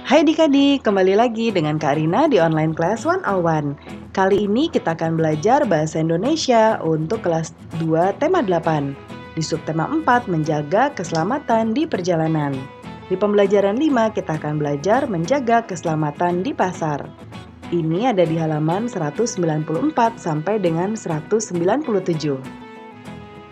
Hai adik-adik, kembali lagi dengan Kak Rina di Online Class 101. Kali ini kita akan belajar Bahasa Indonesia untuk kelas 2 tema 8. Di subtema 4, menjaga keselamatan di perjalanan. Di pembelajaran 5, kita akan belajar menjaga keselamatan di pasar. Ini ada di halaman 194 sampai dengan 197.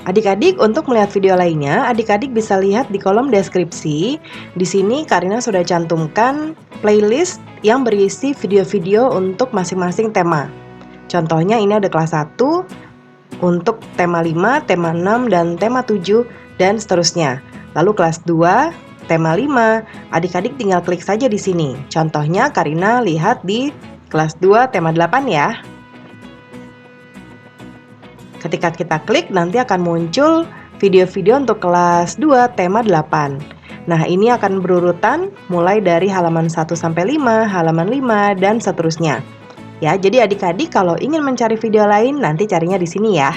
Adik-adik, untuk melihat video lainnya, adik-adik bisa lihat di kolom deskripsi. Di sini Karina sudah cantumkan playlist yang berisi video-video untuk masing-masing tema. Contohnya ini ada kelas 1 untuk tema 5, tema 6, dan tema 7, dan seterusnya. Lalu kelas 2, tema 5, adik-adik tinggal klik saja di sini. Contohnya Karina lihat di kelas 2, tema 8 ya. Ketika kita klik, nanti akan muncul video-video untuk kelas 2 tema 8. Nah, ini akan berurutan mulai dari halaman 1 sampai 5, halaman 5, dan seterusnya. Ya, jadi adik-adik kalau ingin mencari video lain, nanti carinya di sini ya.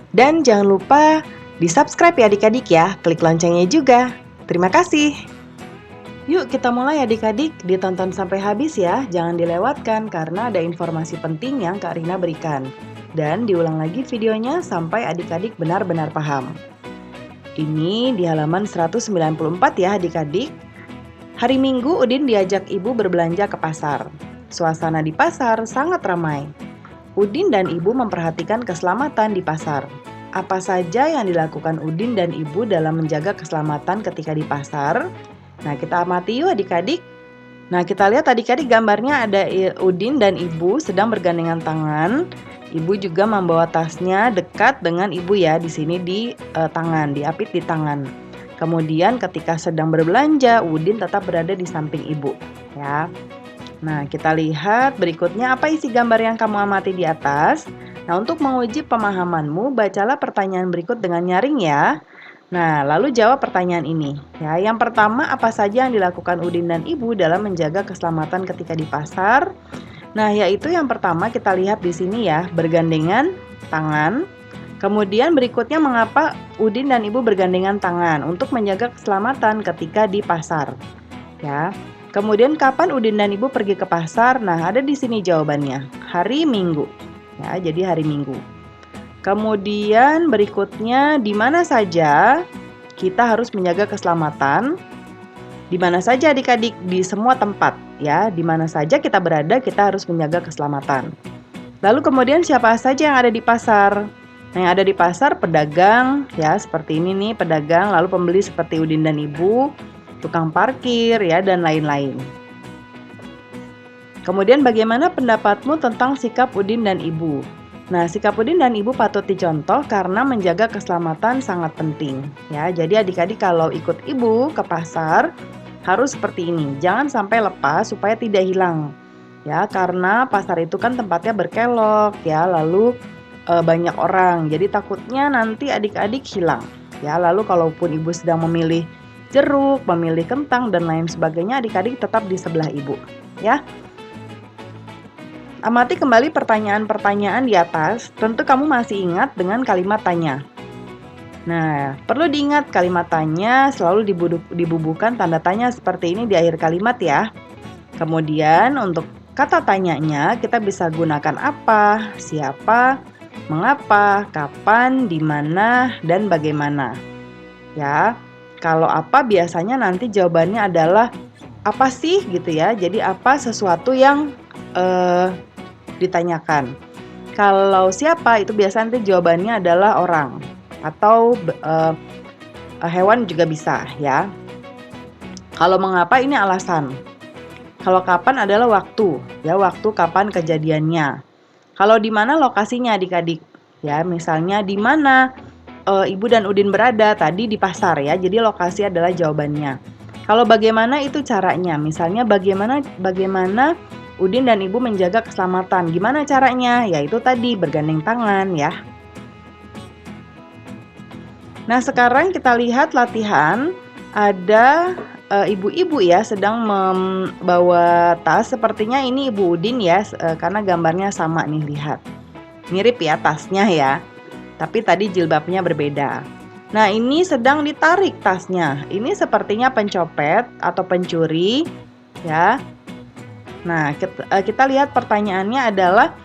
Dan jangan lupa di-subscribe ya adik-adik ya, klik loncengnya juga. Terima kasih. Yuk kita mulai adik-adik, ditonton sampai habis ya, jangan dilewatkan karena ada informasi penting yang Kak Rina berikan. Dan diulang lagi videonya sampai adik-adik benar-benar paham. Ini di halaman 194 ya adik-adik. Hari Minggu Udin diajak ibu berbelanja ke pasar. Suasana di pasar sangat ramai. Udin dan ibu memperhatikan keselamatan di pasar. Apa saja yang dilakukan Udin dan ibu dalam menjaga keselamatan ketika di pasar? Nah, kita amati yuk adik-adik. Nah, kita lihat adik-adik gambarnya ada Udin dan ibu sedang bergandengan tangan. Ibu juga membawa tasnya dekat dengan ibu ya, di sini di tangan, diapit di tangan. Kemudian ketika sedang berbelanja, Udin tetap berada di samping ibu ya. Nah, kita lihat berikutnya apa isi gambar yang kamu amati di atas. Nah, untuk menguji pemahamanmu, bacalah pertanyaan berikut dengan nyaring ya. Nah, lalu jawab pertanyaan ini. Ya, yang pertama, apa saja yang dilakukan Udin dan Ibu dalam menjaga keselamatan ketika di pasar? Nah, yaitu yang pertama kita lihat di sini ya, bergandengan tangan. Kemudian berikutnya mengapa Udin dan Ibu bergandengan tangan untuk menjaga keselamatan ketika di pasar. Ya. Kemudian kapan Udin dan Ibu pergi ke pasar? Nah, ada di sini jawabannya. Hari Minggu. Ya, jadi hari Minggu. Kemudian berikutnya di mana saja kita harus menjaga keselamatan? Di mana saja adik-adik, di semua tempat ya, di mana saja kita berada kita harus menjaga keselamatan. Lalu kemudian siapa saja yang ada di pasar? Nah, yang ada di pasar pedagang ya, seperti ini nih pedagang, lalu pembeli seperti Udin dan Ibu, tukang parkir ya, dan lain-lain. Kemudian bagaimana pendapatmu tentang sikap Udin dan Ibu? Nah, sikap Udin dan Ibu patut dicontoh karena menjaga keselamatan sangat penting. Ya, jadi adik-adik kalau ikut Ibu ke pasar harus seperti ini. Jangan sampai lepas supaya tidak hilang. Ya, karena pasar itu kan tempatnya berkelok ya, lalu banyak orang. Jadi takutnya nanti adik-adik hilang. Ya, lalu kalaupun Ibu sedang memilih jeruk, memilih kentang dan lain sebagainya, adik-adik tetap di sebelah Ibu, ya. Amati kembali pertanyaan-pertanyaan di atas, tentu kamu masih ingat dengan kalimat tanya. Nah, perlu diingat kalimat tanya selalu dibubuhkan tanda tanya seperti ini di akhir kalimat ya. Kemudian untuk kata tanyanya kita bisa gunakan apa, siapa, mengapa, kapan, di mana, dan bagaimana. Ya, kalau apa biasanya nanti jawabannya adalah apa sih gitu ya. Jadi apa sesuatu yang ditanyakan. Kalau siapa itu biasanya nanti jawabannya adalah orang atau hewan juga bisa ya. Kalau mengapa ini alasan. Kalau kapan adalah waktu ya, waktu kapan kejadiannya. Kalau di mana lokasinya adik-adik ya, misalnya di mana Ibu dan Udin berada tadi di pasar ya. Jadi lokasi adalah jawabannya. Kalau bagaimana itu caranya, misalnya bagaimana Udin dan Ibu menjaga keselamatan. Gimana caranya? Yaitu tadi bergandeng tangan ya. Nah, sekarang kita lihat latihan. Ada ibu-ibu ya sedang membawa tas. Sepertinya ini Ibu Udin ya, karena gambarnya sama nih, lihat. Mirip ya tasnya ya. Tapi tadi jilbabnya berbeda. Nah, ini sedang ditarik tasnya. Ini sepertinya pencopet atau pencuri. ya. Nah, kita lihat pertanyaannya adalah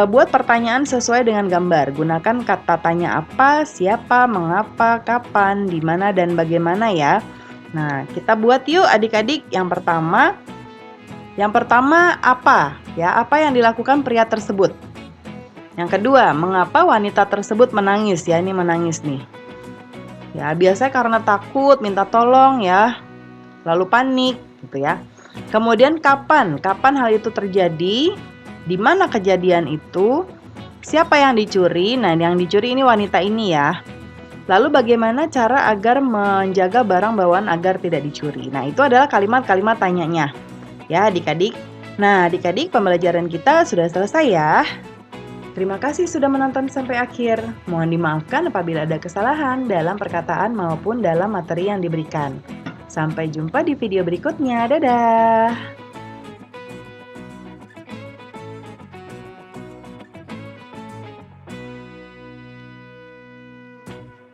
buat pertanyaan sesuai dengan gambar. Gunakan kata tanya apa, siapa, mengapa, kapan, di mana, dan bagaimana ya. Nah, kita buat yuk adik-adik. Yang pertama apa? Ya, apa yang dilakukan pria tersebut? Yang kedua, mengapa wanita tersebut menangis? Ya, ini menangis nih. Ya, biasanya karena takut, minta tolong ya. Lalu panik gitu ya. Kemudian kapan? Kapan hal itu terjadi? Di mana kejadian itu? Siapa yang dicuri? Nah, yang dicuri ini wanita ini ya. Lalu bagaimana cara agar menjaga barang bawaan agar tidak dicuri? Nah, itu adalah kalimat-kalimat tanyanya. Ya, adik-adik. Nah, adik-adik, pembelajaran kita sudah selesai ya. Terima kasih sudah menonton sampai akhir. Mohon dimaafkan apabila ada kesalahan dalam perkataan maupun dalam materi yang diberikan. Sampai jumpa di video berikutnya. Dadah!